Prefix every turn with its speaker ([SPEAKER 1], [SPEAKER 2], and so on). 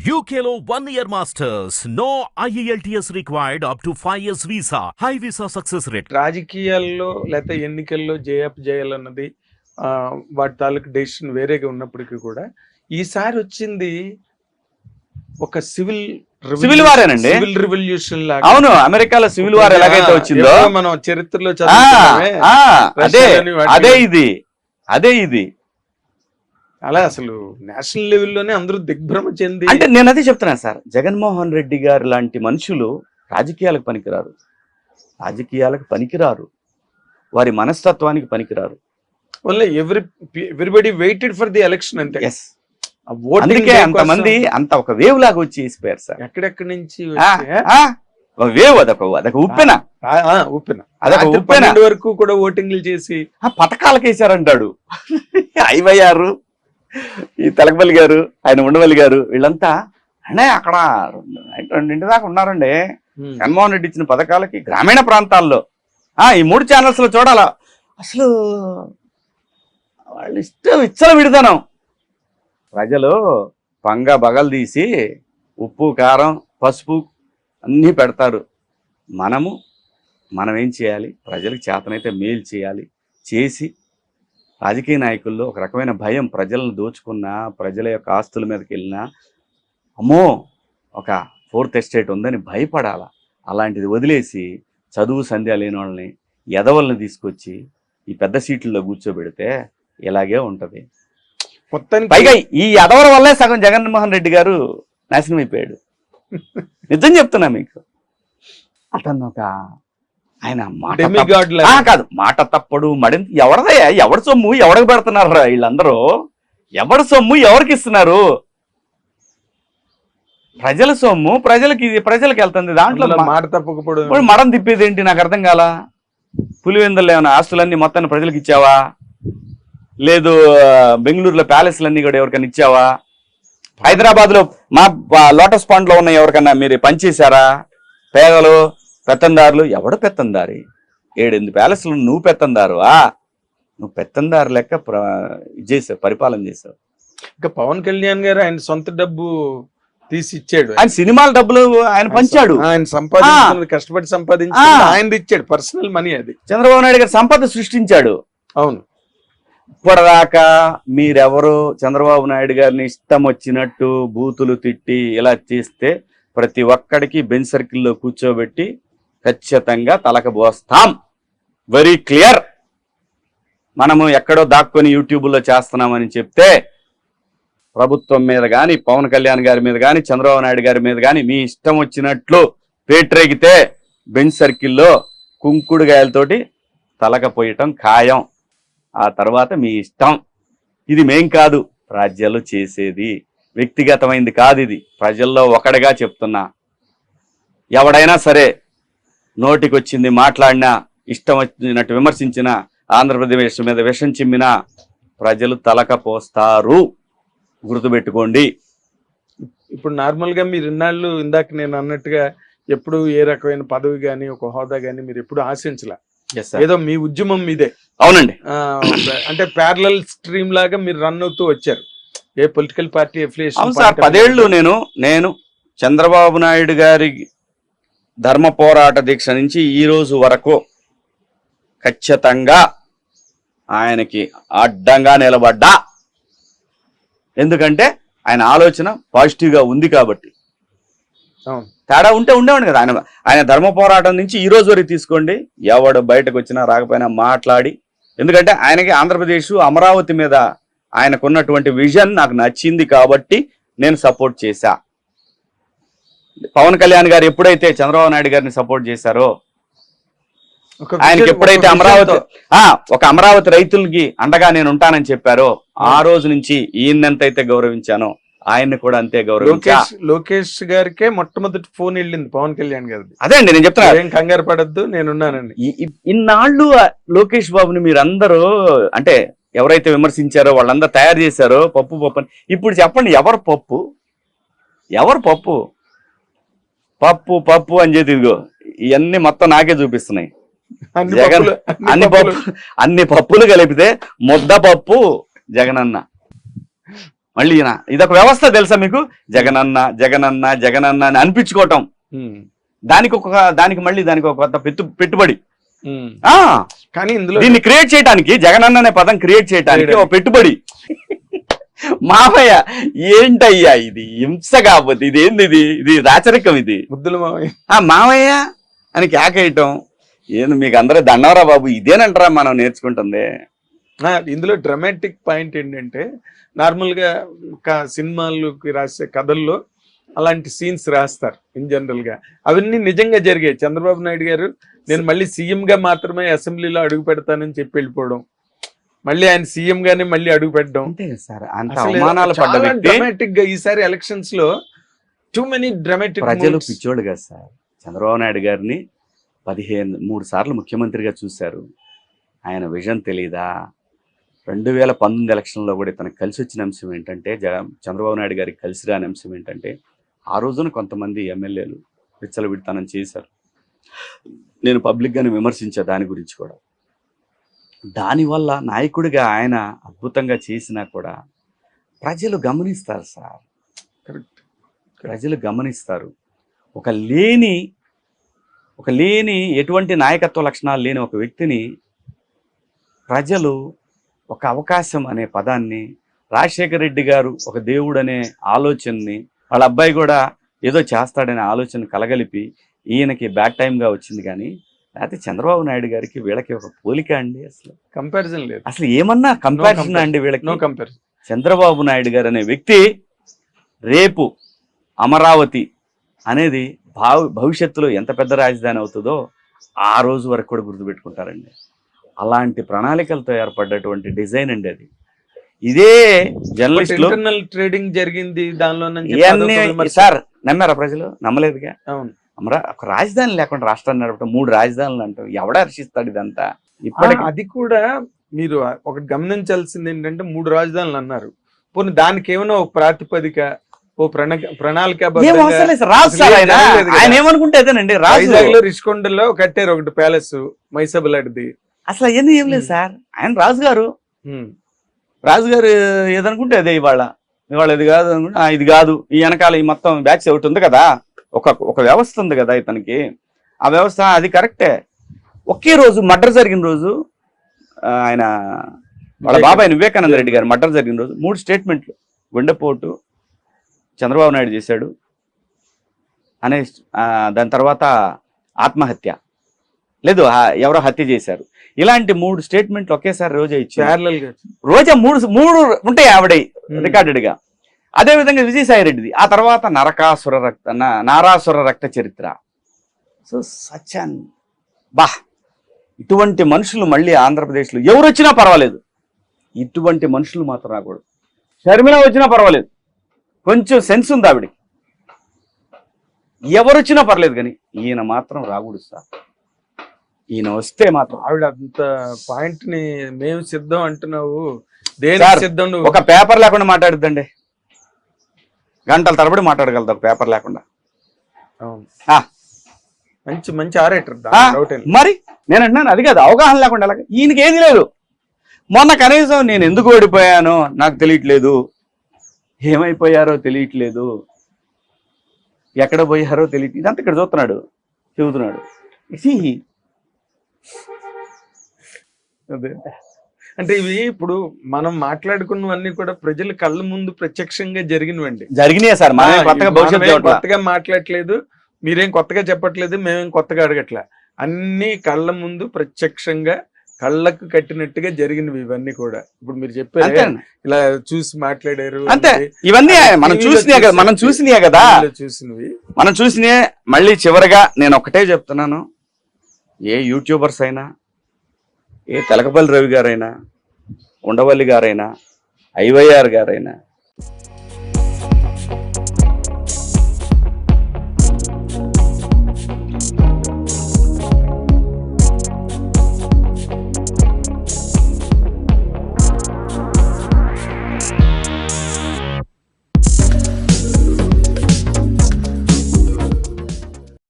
[SPEAKER 1] UKLO 1 year masters. No IELTS required up to 5 years visa. High visa success rate.
[SPEAKER 2] రాజకీయాల్లో లేకపోతే ఎన్నికల్లో చేయాలన్నది వాటి తాలూకు డెసిషన్ వేరేగా ఉన్నప్పటికీ కూడా ఈసారి వచ్చింది ఒక సివిల్
[SPEAKER 3] వారేనండి.
[SPEAKER 2] సివిల్ రివల్యూషన్ లాగా.
[SPEAKER 3] అవును, అమెరికాలో సివిల్ వార్ ఎలాగైతే వచ్చిందో
[SPEAKER 2] మనం చరిత్రలో
[SPEAKER 3] అదే ఇది
[SPEAKER 2] అలా అసలు నేషనల్ లెవెల్లోనే అందరూ దిగ్భ్రమ చెంది.
[SPEAKER 3] అంటే నేను అదే చెప్తున్నాను సార్, జగన్మోహన్ రెడ్డి గారు లాంటి మనుషులు రాజకీయాలకు పనికిరారు, వారి మనస్తత్వానికి పనికిరారు.
[SPEAKER 2] Everybody waited for the election అంతే.
[SPEAKER 3] అందుకే అంతమంది అంత ఒక వేవ్ లాగా వచ్చి వేసిపోయారు సార్.
[SPEAKER 2] ఎక్కడెక్కడి నుంచి
[SPEAKER 3] వేవ్ అదొక ఉప్పెన
[SPEAKER 2] వరకు కూడా ఓటింగ్లు చేసి
[SPEAKER 3] పథకాలకు వేసారంటాడు. ఐవయ్యారు, ఈ తెలకపల్లి గారు, ఆయన ఉండవల్లి గారు, వీళ్ళంతా అంటే అక్కడ 2 దాకా ఉన్నారండి. జగన్మోహన్ రెడ్డి ఇచ్చిన పథకాలకి గ్రామీణ ప్రాంతాల్లో ఈ 3 ఛానల్స్ లో చూడాలా. అసలు వాళ్ళు ఇచ్చలు విడతాను. ప్రజలు బగలు తీసి ఉప్పు, కారం, పసుపు అన్నీ పెడతారు. మనం ఏం చేయాలి? ప్రజలకు చేతనైతే మేలు చేయాలి. చేసి రాజకీయ నాయకుల్లో ఒక రకమైన భయం, ప్రజలను దోచుకున్నా, ప్రజల యొక్క ఆస్తుల మీదకి వెళ్ళినా అమ్మో ఒక 4th ఎస్టేట్ ఉందని భయపడాల. అలాంటిది వదిలేసి చదువు సంధ్య లేని వాళ్ళని, ఎదవల్ని తీసుకొచ్చి ఈ పెద్ద సీట్లలో కూర్చోబెడితే ఇలాగే ఉంటది. పైగా ఈ ఎదవల వల్లే సగం జగన్మోహన్ రెడ్డి గారు నాశనం అయిపోయాడు. నిజం చెప్తున్నా మీకు. అతను ఒక ఆయన కాదు, మాట తప్పడు, మడింత ఎవరిదయ్యా? ఎవరి సొమ్ము ఎవరికి పెడుతున్నారు వీళ్ళందరూ? ఎవరి సొమ్ము ఎవరికి ఇస్తున్నారు? ప్రజల సొమ్ము ప్రజలకి వెళ్తుంది. దాంట్లో
[SPEAKER 2] మాట తప్పకపోవడం,
[SPEAKER 3] మడం తిప్పేది ఏంటి? నాకు అర్థం కాల. పులివెందులు ఏమైనా ఆస్తులన్నీ మొత్తాన్ని ప్రజలకు ఇచ్చావా? లేదు బెంగళూరులో ప్యాలెస్లన్నీ కూడా ఎవరికైనా ఇచ్చావా? హైదరాబాద్ లో మా లోటస్ పాండ్ లో ఉన్న ఎవరికన్నా మీరు పనిచేశారా? పేదలు, పెత్తందారులు. ఎవడు పెత్తందారి? 7-8 ప్యాలెస్లు నువ్వు పెత్తందారువా? నువ్వు పెత్తందారు లెక్క చేసావు, పరిపాలన చేసావు.
[SPEAKER 2] ఇంకా పవన్ కళ్యాణ్ గారు ఆయన సొంత డబ్బు తీసి ఇచ్చాడు.
[SPEAKER 3] ఆయన సినిమాల డబ్బులు ఆయన పంచాడు.
[SPEAKER 2] ఆయన సంపాదించుకున్నది, కష్టపడి సంపాదించి ఆయన ఇచ్చాడు. పర్సనల్ మనీ అది.
[SPEAKER 3] చంద్రబాబు నాయుడు గారు సంపద సృష్టించాడు.
[SPEAKER 2] అవును.
[SPEAKER 3] ఇప్పటిదాకా మీరెవరు చంద్రబాబు నాయుడు గారిని ఇష్టం వచ్చినట్టు బూతులు తిట్టి ఇలా చేస్తే ప్రతి ఒక్కడికి బెంచ్ సర్కిల్లో కూర్చోబెట్టి ఖచ్చితంగా తలకబోస్తాం. Very clear. మనము ఎక్కడో దాక్కొని యూట్యూబ్లో చేస్తున్నామని చెప్తే ప్రభుత్వం మీద కానీ, పవన్ కళ్యాణ్ గారి మీద కానీ, చంద్రబాబు నాయుడు గారి మీద కానీ మీ ఇష్టం వచ్చినట్లు పేట్రేగితే బెంచ్ సర్కిల్లో కుంకుడుగాయలతోటి తలకపోయటం ఖాయం. ఆ తర్వాత మీ ఇష్టం. ఇది మేం కాదు రాజ్యాల్లో చేసేది, వ్యక్తిగతమైంది కాదు. ఇది ప్రజల్లో ఒకటిగా చెప్తున్నా. ఎవడైనా సరే నోటికి వచ్చింది మాట్లాడినా, ఇష్టం వచ్చినట్టు విమర్శించినా, ఆంధ్రప్రదేశ్ మీద విషం చిమ్మినా ప్రజలు తలకపోస్తారు. గుర్తుపెట్టుకోండి.
[SPEAKER 2] ఇప్పుడు నార్మల్ గా మీరు ఇన్నాళ్ళు ఇందాక నేను అన్నట్టుగా ఎప్పుడు ఏ రకమైన పదవి గాని, ఒక హోదా గాని మీరు ఎప్పుడు ఆశించలే. ఏదో మీ ఉద్యమం మీదే.
[SPEAKER 3] అవునండి.
[SPEAKER 2] అంటే ప్యారలల్ స్ట్రీమ్ లాగా మీరు రన్ అవుతూ వచ్చారు. ఏ పొలిటికల్ పార్టీ ఎఫిలియేషన్.
[SPEAKER 3] 10 ఏళ్ళు నేను చంద్రబాబు నాయుడు గారి ధర్మ పోరాట దీక్ష నుంచి ఈ రోజు వరకు ఖచ్చితంగా ఆయనకి అడ్డంగా నిలబడ్డా. ఎందుకంటే ఆయన ఆలోచన పాజిటివ్గా ఉంది కాబట్టి. తేడా ఉంటే ఉండేవాడు కదా. ఆయన ధర్మ పోరాటం నుంచి ఈ రోజు వరకు తీసుకోండి, ఎవడు బయటకు వచ్చినా రాకపోయినా మాట్లాడి. ఎందుకంటే ఆయనకి ఆంధ్రప్రదేశ్, అమరావతి మీద ఆయనకున్నటువంటి విజన్ నాకు నచ్చింది కాబట్టి నేను సపోర్ట్ చేశా. పవన్ కళ్యాణ్ గారు ఎప్పుడైతే చంద్రబాబు నాయుడు గారిని సపోర్ట్ చేశారో, ఆయనకి ఎప్పుడైతే అమరావతి రైతులకి అండగా నేను ఉంటానని చెప్పారో, ఆ రోజు నుంచి ఈయనంతైతే గౌరవించానో ఆయన్ని కూడా అంతే గౌరవించా.
[SPEAKER 2] లోకేష్ గారికే మొట్టమొదటి ఫోన్ వెళ్ళింది పవన్ కళ్యాణ్ గారిది.
[SPEAKER 3] అదే అండి నేను చెప్తున్నా.
[SPEAKER 2] ఏం కంగారు పడద్దు, నేనున్నానండి.
[SPEAKER 3] ఇన్నాళ్ళు లోకేష్ బాబుని మీరందరూ అంటే ఎవరైతే విమర్శించారో వాళ్ళందరూ తయారు చేశారో పప్పు అని. ఇప్పుడు చెప్పండి, ఎవరు పప్పు అని చెప్పి ఇదిగో ఇవన్నీ మొత్తం నాకే చూపిస్తున్నాయి. జగన్ అన్ని పప్పులు కలిపితే ముద్ద పప్పు జగనన్న. మళ్ళీ ఇదొక వ్యవస్థ తెలుసా మీకు? జగనన్న జగనన్న జగనన్న అని అనిపించుకోవటం, దానికి మళ్ళీ ఒక కొత్త పెట్టుబడి.
[SPEAKER 2] కానీ ఇందులో
[SPEAKER 3] దీన్ని క్రియేట్ చేయడానికి, జగనన్న అనే పదం క్రియేట్ చేయడానికి ఒక పెట్టుబడి. మావయ్య ఏంటయ్యా ఇది హింస కాకపోతే ఇదేంది? ఇది రాచరికం. ఇది
[SPEAKER 2] ముద్దులు
[SPEAKER 3] మావయ్య అని కేకేయటం ఏంది? మీకు అందరూ దండవరా బాబు, ఇదేనంటారా మనం నేర్చుకుంటుంది?
[SPEAKER 2] ఇందులో డ్రామాటిక్ పాయింట్ ఏంటంటే, నార్మల్ గా సినిమాలకి రాసే కథల్లో అలాంటి సీన్స్ రాస్తారు ఇన్ జనరల్ గా. అవన్నీ నిజంగా జరిగాయి. చంద్రబాబు నాయుడు గారు నేను మళ్ళీ సీఎం గా మాత్రమే అసెంబ్లీలో అడుగు పెడతానని చెప్పి వెళ్ళిపోవడం, మళ్ళీ ఆయన సీఎం గానే మళ్ళీ అడుగు పెట్టడం. డ్రామాటిక్ గా ఈసారి ఎలక్షన్స్ లో టూ మెనీ డ్రామాటిక్.
[SPEAKER 3] ప్రజలు పిచ్చోళ్ళు కదా సార్. చంద్రబాబు నాయుడు గారిని 3 సార్లు ముఖ్యమంత్రిగా చూశారు. ఆయన విజన్ తెలీదా? 2019 ఎలక్షన్లో కూడా తనకు కలిసి వచ్చిన అంశం ఏంటంటే, చంద్రబాబు నాయుడు గారికి కలిసి రాని అంశం ఏంటంటే, ఆ రోజున కొంతమంది ఎమ్మెల్యేలు విచ్చలవిడితనం చేశారు. నేను పబ్లిక్గానే విమర్శించా దాని గురించి కూడా. దానివల్ల నాయకుడిగా ఆయన అద్భుతంగా చేసినా కూడా ప్రజలు గమనిస్తారు సార్. ప్రజలు గమనిస్తారు. ఒక లేని ఎటువంటి నాయకత్వ లక్షణాలు లేని ఒక వ్యక్తిని ప్రజలు ఒక అవకాశం అనే పదాన్ని, రాజశేఖర రెడ్డి గారు ఒక దేవుడు అనే ఆలోచనని, వాళ్ళ అబ్బాయి కూడా ఏదో చేస్తాడనే ఆలోచన కలగలిపి ఈయనకి బ్యాడ్ టైంగా వచ్చింది. కానీ లేకపోతే చంద్రబాబు నాయుడు గారికి వీళ్ళకి ఒక పోలిక అండి? అసలు
[SPEAKER 2] కంపారిజన్ లేదు.
[SPEAKER 3] అసలు ఏమన్నా కంపారిజన్ అండి వీళ్ళకి?
[SPEAKER 2] No comparison.
[SPEAKER 3] చంద్రబాబు నాయుడు గారు అనే వ్యక్తి రేపు అమరావతి అనేది భవిష్యత్తులో ఎంత పెద్ద రాజధాని అవుతుందో ఆ రోజు వరకు కూడా గుర్తుపెట్టుకుంటారండి. అలాంటి ప్రణాళికలతో ఏర్పడ్డటువంటి డిజైన్ అండి అది. ఇదే జర్నలిస్టులు
[SPEAKER 2] ట్రేడింగ్ జరిగింది దానిలో.
[SPEAKER 3] సార్ నమ్మారా ప్రజలు? నమ్మలేదుగా.
[SPEAKER 2] అవును.
[SPEAKER 3] ఒక రాజధాని లేకుండా రాష్ట్రాన్ని నడపడం, 3 రాజధానులు అంటాం, ఎవడ హర్షిస్తాడు ఇదంతా? ఇప్పటికి
[SPEAKER 2] అది కూడా మీరు ఒకటి గమనించాల్సింది ఏంటంటే, 3 రాజధానులు అన్నారు. పోనీ దానికి ఏమైనా ఒక ప్రాతిపదిక, ఓ ప్రణాళిక
[SPEAKER 3] ఆయన ఏమనుకుంటే అదేనండి.
[SPEAKER 2] వైజాగ్లో రిషికొండలో కట్టారు ఒకటి ప్యాలెస్, మైసబులాడిది.
[SPEAKER 3] అసలు అవన్నీ ఏం లేదు సార్. ఆయన రాజుగారు ఏదనుకుంటే అదే. ఇవాళ ఇది కాదు అనుకుంటే ఇది కాదు. ఈ వెనకాల ఈ మొత్తం బ్యాచ్ ఒకటి ఉంది కదా, ఒక వ్యవస్థ ఉంది కదా ఇతనికి. ఆ వ్యవస్థ అది కరెక్టే. ఒకే రోజు మర్డర్ జరిగిన రోజు, ఆయన వాళ్ళ బాబాయ్ వివేకానంద రెడ్డి గారు మర్డర్ జరిగిన రోజు 3 స్టేట్మెంట్లు. గుండెపోటు చంద్రబాబు నాయుడు చేశాడు అనే, దాని తర్వాత ఆత్మహత్య, లేదు ఎవరో హత్య చేశారు. ఇలాంటి 3 స్టేట్మెంట్లు ఒకేసారి రోజా ఇచ్చారు. రోజా 3 ఉంటాయి ఆవిడ రికార్డెడ్ గా. అదేవిధంగా విజయసాయి రెడ్డిది. ఆ తర్వాత నారాసుర రక్త చరిత్ర. సో సచాన్ ఇటువంటి మనుషులు మళ్ళీ ఆంధ్రప్రదేశ్లో ఎవరు వచ్చినా పర్వాలేదు, ఇటువంటి మనుషులు మాత్రం రాకూడదు. షర్మిల వచ్చినా పర్వాలేదు, కొంచెం సెన్స్ ఉంది ఆవిడకి. ఎవరు వచ్చినా పర్లేదు, కానీ ఈయన మాత్రం రాకూడదు సార్. ఈయన వస్తే మాత్రం
[SPEAKER 2] ఆవిడ అంత పాయింట్ ని మేము సిద్ధం అంటున్నావు, దేని సిద్ధం?
[SPEAKER 3] ఒక పేపర్ లేకుండా మాట్లాడుద్దండి, గంటల తరబడి మాట్లాడగలుగుతా ఒక పేపర్ లేకుండా.
[SPEAKER 2] మంచి ఆరేటర్.
[SPEAKER 3] మరి నేను అంటున్నాను అది కాదు, అవగాహన లేకుండా ఈయనకి ఏది లేదు. మొన్న కనీసం నేను ఎందుకు ఓడిపోయానో నాకు తెలియట్లేదు, ఏమైపోయారో తెలియట్లేదు, ఎక్కడ పోయారో తెలియట్లేదు, ఇదంతా ఇక్కడ చెబుతున్నాడు.
[SPEAKER 2] అదే అంటే ఇవి ఇప్పుడు మనం మాట్లాడుకున్నవన్నీ కూడా ప్రజల కళ్ళ ముందు ప్రత్యక్షంగా జరిగినవండి.
[SPEAKER 3] జరిగినాయి సార్.
[SPEAKER 2] కొత్తగా మాట్లాడట్లేదు, మీరేం కొత్తగా చెప్పట్లేదు, మేమేం కొత్తగా అడగట్లే. అన్ని కళ్ళ ముందు ప్రత్యక్షంగా కళ్ళకు కట్టినట్టుగా జరిగినవి ఇవన్నీ కూడా. ఇప్పుడు మీరు చెప్పారు ఇలా చూసి మాట్లాడారు,
[SPEAKER 3] ఇవన్నీ మనం చూసినాయే కదా. మనం చూసినాయే. మళ్ళీ చివరిగా నేను ఒకటే చెప్తున్నాను, ఏ యూట్యూబర్స్ అయినా, ఏ తెలకపల్లి రవి గారైనా, ఉండవల్లి గారైనా, ఐవైఆర్ గారైనా,